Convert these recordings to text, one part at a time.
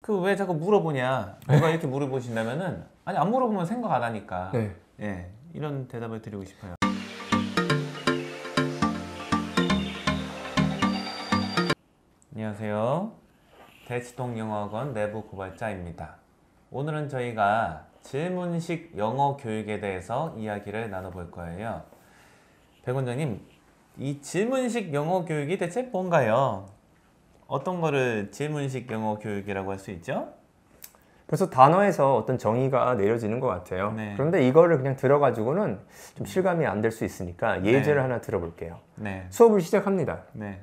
그 왜 자꾸 물어보냐? 누가 이렇게 물어보신다면은 아니 안 물어보면 생각 안 하니까. 네. 예, 이런 대답을 드리고 싶어요. 안녕하세요. 대치동영어학원 내부 고발자입니다. 오늘은 저희가 질문식 영어 교육에 대해서 이야기를 나눠볼 거예요. 백 원장님, 이 질문식 영어 교육이 대체 뭔가요? 어떤 거를 질문식 영어 교육이라고 할 수 있죠? 벌써 단어에서 어떤 정의가 내려지는 것 같아요. 네. 그런데 이거를 그냥 들어가지고는 좀 실감이 안 될 수 있으니까 예제를 하나 들어볼게요. 네. 수업을 시작합니다. 네.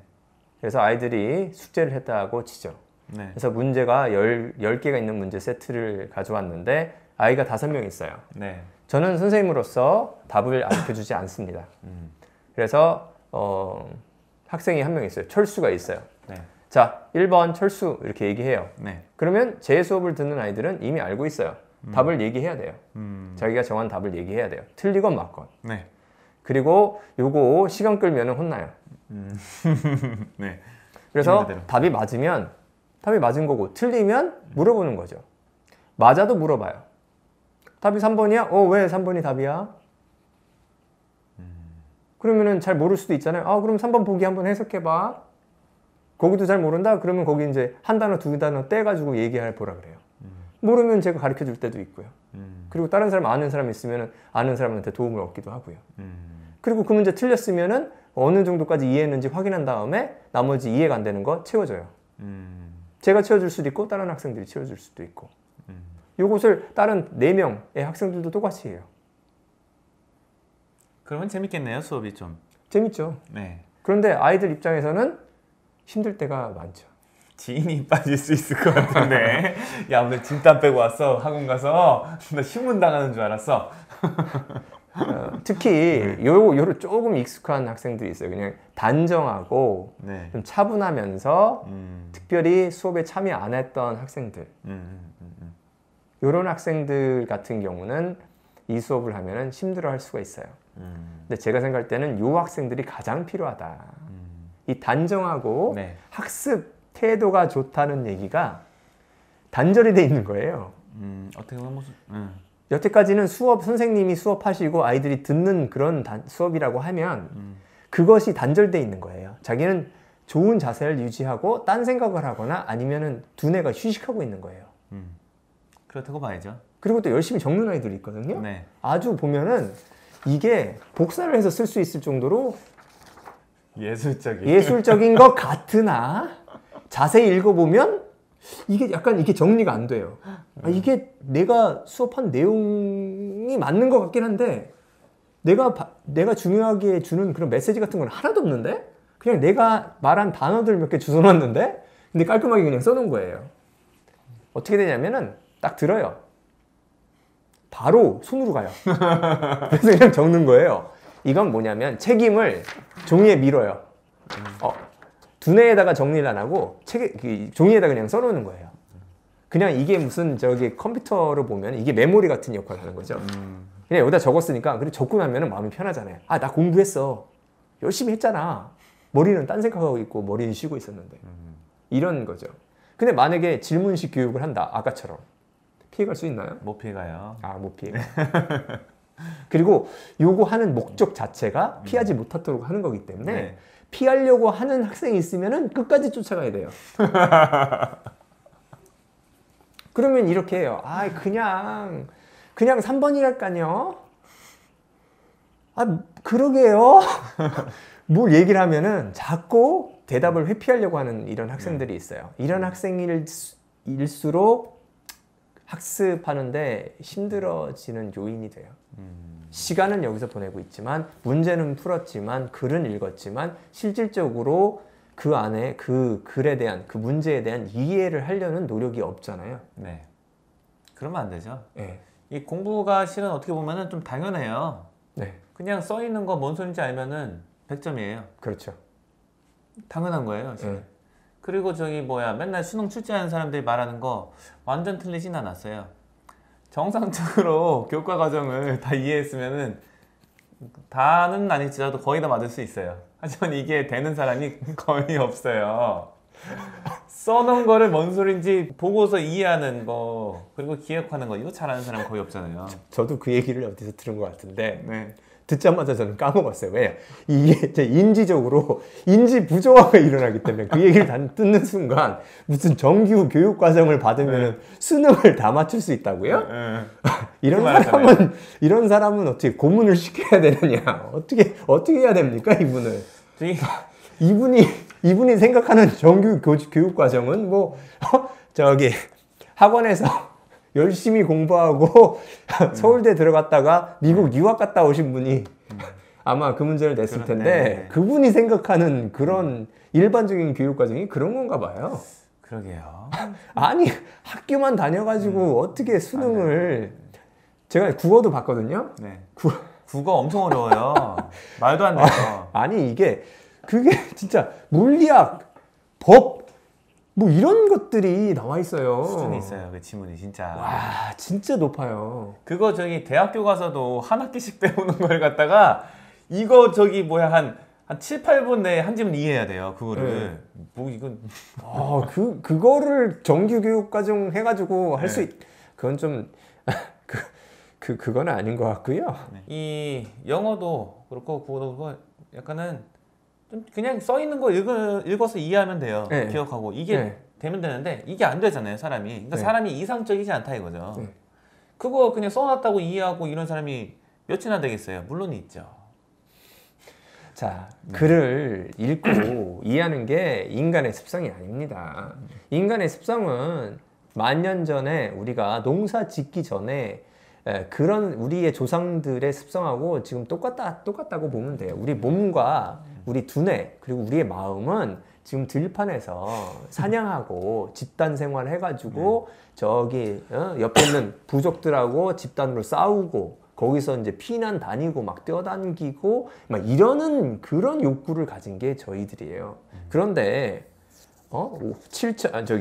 그래서 아이들이 숙제를 했다고 치죠. 네. 그래서 문제가 10개가 있는 문제 세트를 가져왔는데 아이가 5명 있어요. 네. 저는 선생님으로서 답을 알려주지 않습니다. 그래서 학생이 한 명 있어요. 철수가 있어요. 네. 자, 1번 철수 이렇게 얘기해요. 네. 그러면 제 수업을 듣는 아이들은 이미 알고 있어요. 답을 얘기해야 돼요. 자기가 정한 답을 얘기해야 돼요. 틀리건 맞건. 네. 그리고 요거 시간 끌면 혼나요. 네. 그래서 그대로. 답이 맞은 거고 틀리면 물어보는 거죠. 맞아도 물어봐요. 답이 3번이야? 왜 3번이 답이야? 그러면은 잘 모를 수도 있잖아요. 그럼 3번 보기 한번 해석해봐. 거기도 잘 모른다? 그러면 거기 이제 한 단어, 두 단어 떼가지고 얘기할 보라 그래요. 모르면 제가 가르쳐 줄 때도 있고요. 그리고 다른 사람 아는 사람 있으면 아는 사람한테 도움을 얻기도 하고요. 그리고 그 문제 틀렸으면은 어느 정도까지 이해했는지 확인한 다음에 나머지 이해가 안 되는 거 채워줘요. 제가 채워줄 수도 있고 다른 학생들이 채워줄 수도 있고. 요것을 다른 4명의 학생들도 똑같이 해요. 그러면 재밌겠네요, 수업이 좀. 재밌죠. 네. 그런데 아이들 입장에서는 힘들 때가 많죠. 지인이 빠질 수 있을 것 같은데. 야, 오늘 진땀 빼고 왔어. 학원 가서. 나 신문 당하는 줄 알았어. 특히 요로 조금 익숙한 학생들이 있어요. 그냥 단정하고 네. 좀 차분하면서 특별히 수업에 참여 안 했던 학생들. 요런 학생들 같은 경우는 이 수업을 하면은 힘들어할 수가 있어요. 근데 제가 생각할 때는 요 학생들이 가장 필요하다. 이 단정하고 네. 학습 태도가 좋다는 얘기가 단절이 돼 있는 거예요. 어떻게 보면 무슨 여태까지는 선생님이 수업하시고 아이들이 듣는 그런 수업이라고 하면 그것이 단절돼 있는 거예요. 자기는 좋은 자세를 유지하고 딴 생각을 하거나 아니면은 두뇌가 휴식하고 있는 거예요. 그렇다고 봐야죠. 그리고 또 열심히 적는 아이들이 있거든요. 네. 아주 보면은 이게 복사를 해서 쓸 수 있을 정도로 예술적인 것 같으나 자세히 읽어보면 이게 정리가 안 돼요. 이게 내가 수업한 내용이 맞는 것 같긴 한데 내가 중요하게 주는 그런 메시지 같은 건 하나도 없는데 그냥 내가 말한 단어들 몇 개 주워놨는데 근데 깔끔하게 그냥 써놓은 거예요. 어떻게 되냐면은 딱 들어요. 바로 손으로 가요. 그래서 그냥 적는 거예요. 이건 뭐냐면 책임을 종이에 밀어요. 두뇌에다가 정리를 안 하고 종이에다 그냥 써놓는 거예요. 그냥 이게 무슨 컴퓨터로 보면 이게 메모리 같은 역할을 하는 거죠. 그냥 여기다 적었으니까 그리고 적고 나면 마음이 편하잖아요. 나 공부했어. 열심히 했잖아. 머리는 딴 생각하고 있고 머리는 쉬고 있었는데. 이런 거죠. 근데 만약에 질문식 교육을 한다. 아까처럼. 피해갈 수 있나요? 못 피해가요. 못 피해가. 그리고 요거 하는 목적 자체가 피하지 못하도록 하는 거기 때문에 네. 피하려고 하는 학생이 있으면은 끝까지 쫓아가야 돼요. 그러면 이렇게 해요. 그냥 3번이랄까요? 그러게요. 뭘 얘기를 하면은 자꾸 대답을 회피하려고 하는 이런 학생들이 있어요. 이런 학생일수록 학습하는데 힘들어지는 요인이 돼요. 시간은 여기서 보내고 있지만 문제는 풀었지만 글은 읽었지만 실질적으로 그 안에 그 글에 대한 그 문제에 대한 이해를 하려는 노력이 없잖아요. 네. 그러면 안 되죠. 네. 이 공부가 실은 어떻게 보면은 좀 당연해요. 네. 그냥 써 있는 거 뭔 소리인지 알면은 100점이에요. 그렇죠. 당연한 거예요, 실은. 그리고 맨날 수능 출제하는 사람들이 말하는 거 완전 틀리진 않았어요. 정상적으로 교과 과정을 다 이해했으면은 다는 아닐지라도 거의 다 맞을 수 있어요. 하지만 이게 되는 사람이 거의 없어요. 써놓은 거를 뭔 소린지 보고서 이해하는 거 그리고 기억하는 거 이거 잘하는 사람 거의 없잖아요. 저도 그 얘기를 어디서 들은 것 같은데 네. 듣자마자 저는 까먹었어요. 왜? 이게 제 인지적으로 인지 부조화가 일어나기 때문에 그 얘기를 듣는 순간 무슨 정규 교육 과정을 받으면 수능을 다 맞출 수 있다고요? 이런 사람은 어떻게 고문을 시켜야 되느냐? 어떻게 해야 됩니까, 이분을? 이분이 생각하는 정규 교육 과정은 뭐 저기 학원에서 열심히 공부하고 서울대 들어갔다가 미국 유학 갔다 오신 분이 아마 그 문제를 냈을 텐데 그분이 생각하는 그런 일반적인 교육 과정이 그런 건가 봐요. 그러게요. 아니 학교만 다녀가지고 어떻게 수능을 제가 국어도 봤거든요. 네. 국어 엄청 어려워요. 말도 안 돼요. 아니 그게 진짜 물리학, 법 뭐 이런 것들이 나와 있어요. 수준이 있어요. 그 지문이 진짜. 와 진짜 높아요. 그거 저기 대학교 가서도 한 학기씩 배우는 걸 갖다가 이거 저기 뭐야 한 7, 8분 내에 한 지문 이해해야 돼요. 그거를. 뭐 이건 그거를 정규 교육 과정 해가지고 할 수 그건 좀 그건 아닌 것 같고요. 이 영어도 그렇고 국어도 그렇고 약간은 좀 그냥 써 있는 거 읽어서 이해하면 돼요. 기억하고 이게 되면 되는데 이게 안 되잖아요, 사람이. 그러니까 사람이 이상적이지 않다 이거죠. 그거 그냥 써놨다고 이해하고 이런 사람이 몇이나 되겠어요? 물론 있죠. 자, 글을 읽고 이해하는 게 인간의 습성이 아닙니다. 인간의 습성은 만년 전에 우리가 농사 짓기 전에 그런 우리의 조상들의 습성하고 지금 똑같다고 보면 돼요. 우리 몸과 우리 두뇌 그리고 우리의 마음은 지금 들판에서 사냥하고 집단 생활 해가지고 저기 옆에 있는 부족들하고 집단으로 싸우고 거기서 이제 피난 다니고 막 뛰어다니고 막 이러는 그런 욕구를 가진 게 저희들이에요. 그런데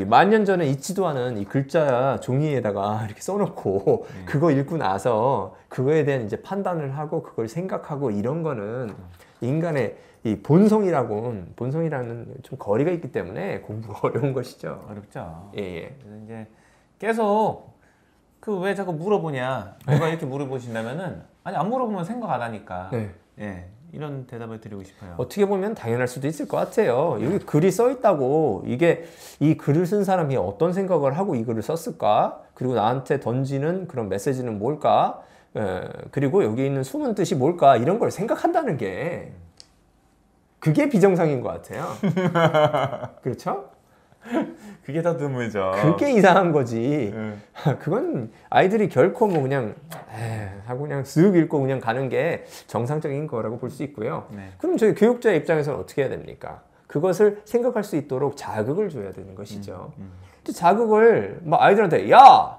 만년 전에 있지도 않은 이 글자 종이에다가 이렇게 써놓고 그거 읽고 나서 그거에 대한 이제 판단을 하고 그걸 생각하고 이런 거는 인간의 이 본성이라는 좀 거리가 있기 때문에 공부가 어려운 것이죠. 어렵죠. 예. 그래서 이제 계속 그 왜 자꾸 물어보냐 누가 이렇게 물어보신다면은 아니 안 물어보면 생각 안 하니까 이런 대답을 드리고 싶어요. 어떻게 보면 당연할 수도 있을 것 같아요. 여기 글이 써 있다고 이게 이 글을 쓴 사람이 어떤 생각을 하고 이 글을 썼을까? 그리고 나한테 던지는 그런 메시지는 뭘까? 그리고 여기 있는 숨은 뜻이 뭘까? 이런 걸 생각한다는 게 그게 비정상인 것 같아요. 그렇죠? 그게 더 드물죠. 그게 이상한 거지. 그건 아이들이 결코 뭐 그냥 하고 그냥 쓱 읽고 그냥 가는 게 정상적인 거라고 볼 수 있고요. 그럼 저희 교육자의 입장에서는 어떻게 해야 됩니까? 그것을 생각할 수 있도록 자극을 줘야 되는 것이죠. 자극을 막 아이들한테 야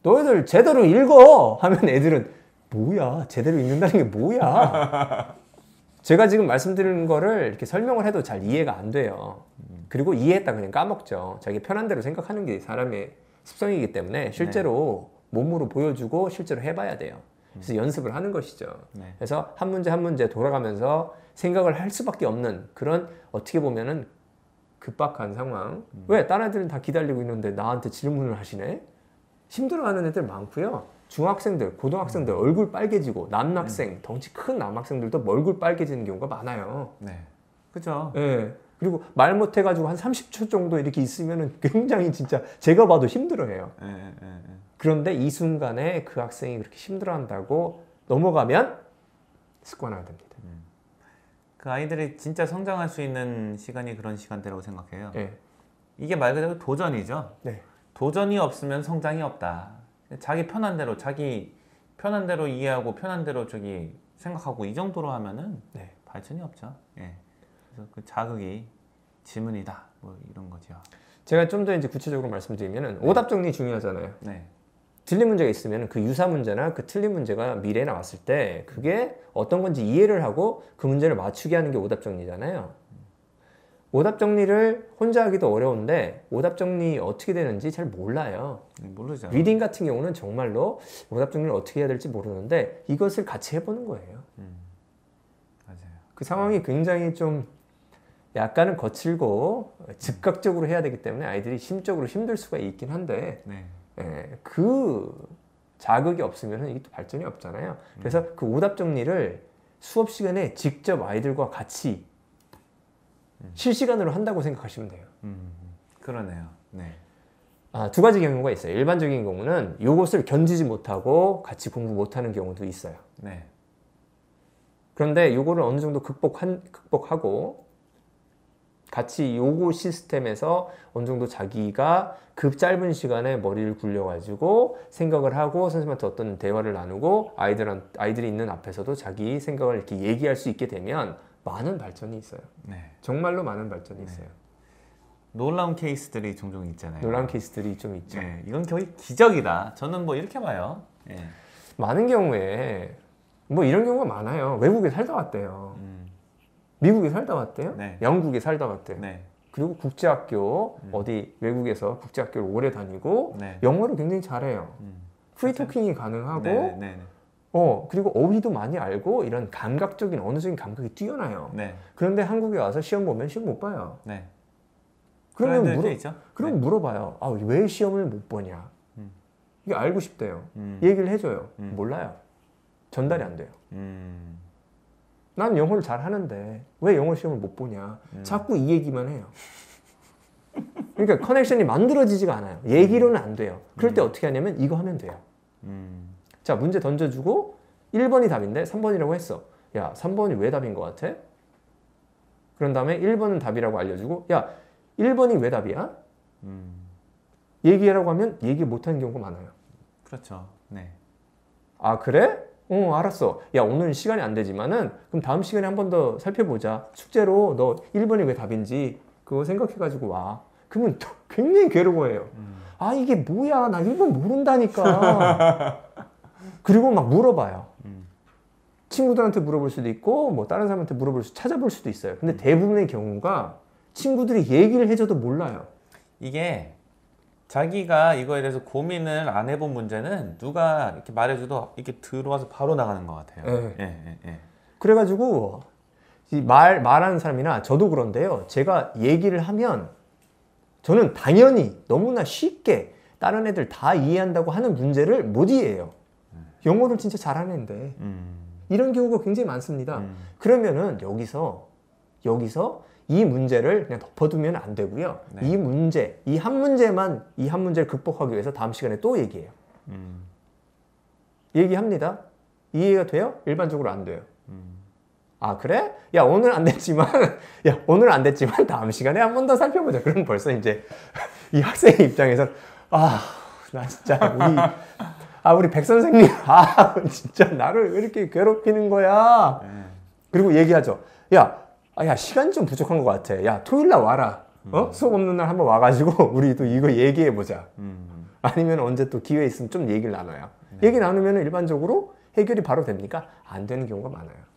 너희들 제대로 읽어 하면 애들은 뭐야 제대로 읽는다는 게 뭐야. 제가 지금 말씀드리는 거를 이렇게 설명을 해도 잘 이해가 안 돼요. 그리고 이해했다 그냥 까먹죠. 자기 편한 대로 생각하는 게 사람의 습성이기 때문에 실제로 몸으로 보여주고 실제로 해봐야 돼요. 그래서 연습을 하는 것이죠. 그래서 한 문제 한 문제 돌아가면서 생각을 할 수밖에 없는 그런 어떻게 보면은 급박한 상황. 왜? 다른 애들은 다 기다리고 있는데 나한테 질문을 하시네? 힘들어하는 애들 많고요. 중학생들, 고등학생들 얼굴 빨개지고 남학생, 덩치 큰 남학생들도 얼굴 빨개지는 경우가 많아요. 그죠. 예. 그리고 말 못해가지고 한 30초 정도 이렇게 있으면은 굉장히 진짜 제가 봐도 힘들어해요. 그런데 이 순간에 그 학생이 그렇게 힘들어한다고 넘어가면 습관화가 됩니다. 그 아이들이 진짜 성장할 수 있는 시간이 그런 시간대라고 생각해요. 이게 말 그대로 도전이죠. 도전이 없으면 성장이 없다. 자기 편한 대로 이해하고 편한 대로 저기 생각하고 이 정도로 하면은 발전이 없죠. 그래서 그 자극이 지문이다. 뭐 이런 거죠. 제가 좀 더 이제 구체적으로 말씀드리면은 오답 정리 중요하잖아요. 틀린 문제가 있으면 그 유사 문제나 그 틀린 문제가 미래에 나왔을 때 그게 어떤 건지 이해를 하고 그 문제를 맞추게 하는 게 오답 정리잖아요. 오답 정리를 혼자 하기도 어려운데 오답 정리 어떻게 되는지 잘 몰라요. 모르죠. 리딩 같은 경우는 정말로 오답 정리를 어떻게 해야 될지 모르는데 이것을 같이 해보는 거예요. 맞아요. 그 상황이 굉장히 좀 약간은 거칠고 즉각적으로 해야 되기 때문에 아이들이 심적으로 힘들 수가 있긴 한데 네. 그 자극이 없으면 이게 또 발전이 없잖아요. 그래서 그 오답 정리를 수업 시간에 직접 아이들과 같이 실시간으로 한다고 생각하시면 돼요. 그러네요. 네. 두 가지 경우가 있어요. 일반적인 경우는 이것을 견디지 못하고 같이 공부 못하는 경우도 있어요. 네. 그런데 이거를 어느 정도 극복하고 같이 요거 시스템에서 어느 정도 자기가 그 짧은 시간에 머리를 굴려가지고 생각을 하고 선생님한테 어떤 대화를 나누고 아이들이 있는 앞에서도 자기 생각을 이렇게 얘기할 수 있게 되면 많은 발전이 있어요. 네. 정말로 많은 발전이 있어요. 놀라운 케이스들이 종종 있잖아요. 놀라운 케이스들이 좀 있죠. 네. 이건 거의 기적이다. 저는 뭐 이렇게 봐요. 예. 많은 경우에 뭐 이런 경우가 많아요. 외국에 살다 왔대요. 미국에 살다 왔대요. 네. 영국에 살다 왔대요. 네. 그리고 국제학교 어디 외국에서 국제학교를 오래 다니고 네. 영어를 굉장히 잘해요. 프리토킹이 가능하고 네. 네. 그리고 어휘도 많이 알고 이런 감각적인 언어적인 감각이 뛰어나요. 네. 그런데 한국에 와서 시험 보면 시험 못 봐요. 네. 그러면 그런 애들도 있죠. 그럼 물어봐요. 왜 시험을 못 보냐? 이게 알고 싶대요. 음. 얘기를 해줘요. 몰라요. 전달이 안 돼요. 난 영어를 잘 하는데 왜 영어 시험을 못 보냐? 자꾸 이 얘기만 해요. 그러니까 커넥션이 만들어지지가 않아요. 얘기로는 안 돼요. 그럴 때 어떻게 하냐면 이거 하면 돼요. 자, 문제 던져주고 1번이 답인데 3번이라고 했어. 야, 3번이 왜 답인 것 같아? 그런 다음에 1번은 답이라고 알려주고 야, 1번이 왜 답이야? 얘기하라고 하면 얘기 못하는 경우가 많아요. 그렇죠. 네. 아, 그래? 알았어. 야, 오늘은 시간이 안 되지만은 그럼 다음 시간에 한 번 더 살펴보자. 숙제로 너 1번이 왜 답인지 그거 생각해가지고 와. 그러면 또 굉장히 괴로워해요. 아, 이게 뭐야? 나 1번 모른다니까. 그리고 막 물어봐요. 친구들한테 물어볼 수도 있고 뭐 다른 사람한테 찾아볼 수도 있어요. 근데 대부분의 경우가 친구들이 얘기를 해줘도 몰라요. 이게 자기가 이거에 대해서 고민을 안 해본 문제는 누가 이렇게 말해줘도 이렇게 들어와서 바로 나가는 것 같아요. 네. 예. 그래가지고 말하는 사람이나 저도 그런데요. 제가 얘기를 하면 저는 당연히 너무나 쉽게 다른 애들 다 이해한다고 하는 문제를 못 이해해요. 영어를 진짜 잘하는 애인데 이런 경우가 굉장히 많습니다. 그러면은 여기서 이 문제를 그냥 덮어두면 안 되고요. 네. 이 한 문제를 극복하기 위해서 다음 시간에 또 얘기해요. 얘기합니다. 이해가 돼요? 일반적으로 안 돼요. 아, 그래? 야, 오늘 안 됐지만 다음 시간에 한 번 더 살펴보자. 그럼 벌써 이제 이 학생의 입장에서 나 진짜 우리 백 선생님, 진짜 나를 왜 이렇게 괴롭히는 거야? 그리고 얘기하죠. 야, 시간이 좀 부족한 것 같아. 야, 토요일 날 와라. 수업 없는 날 한번 와가지고 우리 또 이거 얘기해보자. 아니면 언제 또 기회 있으면 좀 얘기를 나눠요. 얘기 나누면 일반적으로 해결이 바로 됩니까? 안 되는 경우가 많아요.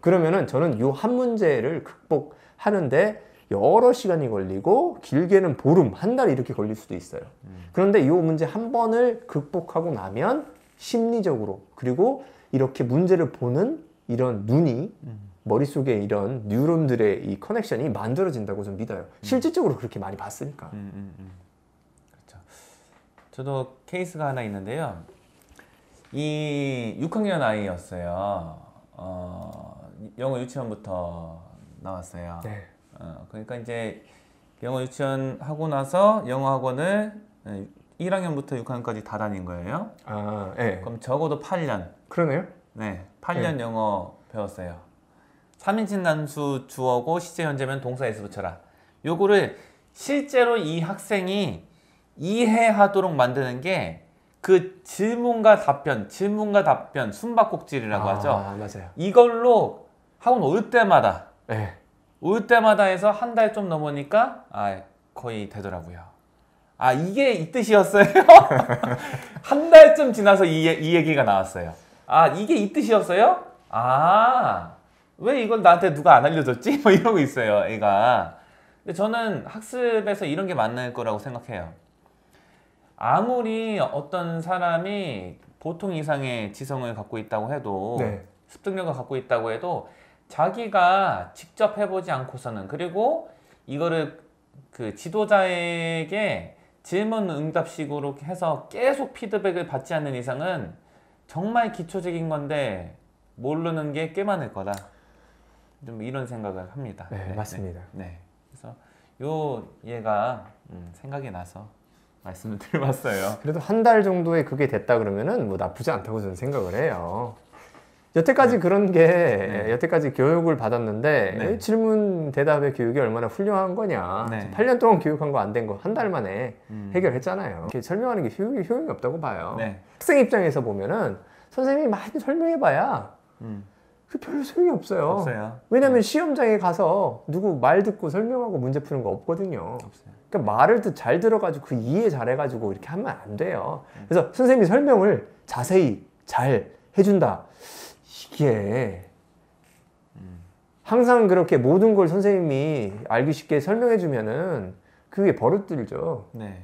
그러면은 저는 이 한 문제를 극복하는데 여러 시간이 걸리고 길게는 보름, 한 달 이렇게 걸릴 수도 있어요. 그런데 이 문제 한 번을 극복하고 나면 심리적으로 그리고 이렇게 문제를 보는 이런 눈이 머릿속에 이런 뉴런들의 이 커넥션이 만들어진다고 좀 믿어요. 실질적으로 그렇게 많이 봤으니까. 그렇죠. 저도 케이스가 하나 있는데요. 이 6학년 아이였어요. 영어 유치원부터 나왔어요. 네. 그러니까 이제 영어 유치원 하고 나서 영어 학원을 1학년부터 6학년까지 다 다닌 거예요. 네. 그럼 적어도 8년. 그러네요. 네, 8년 영어 배웠어요. 3인칭 단수 주어고 시제 현재면 동사 S 붙여라. 요거를 실제로 이 학생이 이해하도록 만드는 게 그 질문과 답변, 숨바꼭질이라고 하죠. 맞아요. 이걸로 학원 올 때마다 네. 해서 한 달 좀 넘으니까 거의 되더라고요. 이게 이 뜻이었어요? 한 달쯤 지나서 이 얘기가 나왔어요. 이게 이 뜻이었어요? 왜 이걸 나한테 누가 안 알려줬지? 뭐 이러고 있어요, 애가. 근데 저는 학습에서 이런 게 맞는 거라고 생각해요. 아무리 어떤 사람이 보통 이상의 지성을 갖고 있다고 해도 네. 습득력을 갖고 있다고 해도 자기가 직접 해보지 않고서는, 그리고 이거를 그 지도자에게 질문 응답식으로 해서 계속 피드백을 받지 않는 이상은 정말 기초적인 건데 모르는 게 꽤 많을 거다. 좀 이런 생각을 합니다. 네, 맞습니다. 네. 그래서 요 얘가 생각이 나서 말씀을 드려봤어요. 그래도 한 달 정도에 그게 됐다 그러면은 뭐 나쁘지 않다고 저는 생각을 해요. 여태까지 그런 게 여태까지 교육을 받았는데 질문 대답의 교육이 얼마나 훌륭한 거냐. 8년 동안 교육한 거 안 된 거 한 달 만에 해결했잖아요. 이렇게 설명하는 게 효용이 없다고 봐요. 학생 입장에서 보면은 선생님이 많이 설명해봐야 그 별로 소용이 없어요. 왜냐면 시험장에 가서 누구 말 듣고 설명하고 문제 푸는 거 없거든요. 그러니까 말을 잘 들어가지고 그 이해 잘해가지고 이렇게 하면 안 돼요. 그래서 선생님이 설명을 자세히 잘 해준다. 이게 항상 그렇게 모든 걸 선생님이 알기 쉽게 설명해주면은 그게 버릇들죠. 네.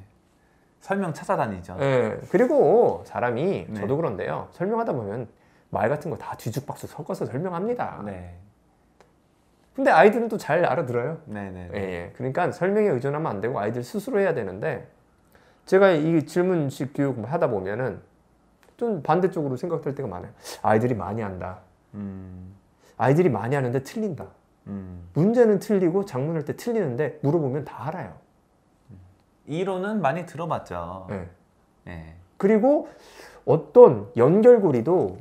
설명 찾아다니죠. 네. 그리고 사람이 저도 그런데요. 설명하다 보면 말 같은 거 다 뒤죽박죽 섞어서 설명합니다. 네. 근데 아이들은 또 잘 알아들어요. 네네. 예. 그러니까 설명에 의존하면 안 되고 아이들 스스로 해야 되는데 제가 이 질문식 교육 하다 보면은 좀 반대쪽으로 생각될 때가 많아요. 아이들이 많이 한다. 아이들이 많이 하는데 틀린다. 문제는 틀리고 작문할 때 틀리는데 물어보면 다 알아요. 이론은 많이 들어봤죠. 네. 네. 그리고 어떤 연결고리도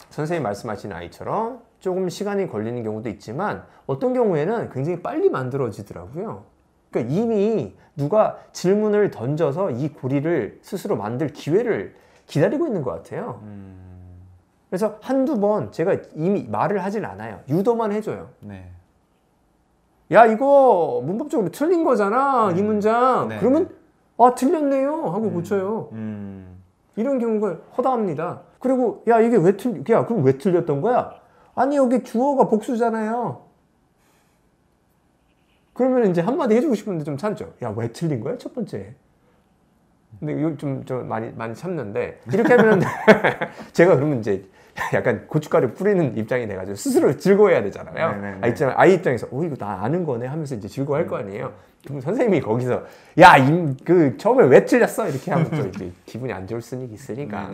선생님 말씀하신 아이처럼 조금 시간이 걸리는 경우도 있지만 어떤 경우에는 굉장히 빨리 만들어지더라고요. 그러니까 이미 누가 질문을 던져서 이 고리를 스스로 만들 기회를 기다리고 있는 것 같아요. 그래서 한두 번 제가 이미 말을 하진 않아요. 유도만 해줘요. 네. 야, 이거 문법적으로 틀린 거잖아, 이 문장. 네. 그러면 아, 틀렸네요 하고 고쳐요. 이런 경우가 허다합니다. 그리고 야, 이게 야, 그럼 왜 틀렸던 거야? 아니, 여기 주어가 복수잖아요. 그러면 이제 한마디 해주고 싶은데 좀 참죠. 야, 왜 틀린 거야, 첫 번째? 근데 이거 좀 많이 참는데, 이렇게 하면 제가 그러면 이제 약간 고춧가루 뿌리는 입장이 돼가지고 스스로 즐거워해야 되잖아요. 아이 입장에서 이거 나 아는 거네 하면서 이제 즐거워할 거 아니에요. 그럼 선생님이 거기서 야, 처음에 왜 틀렸어? 이렇게 하면 또 이제 기분이 안 좋을 수는 있으니까.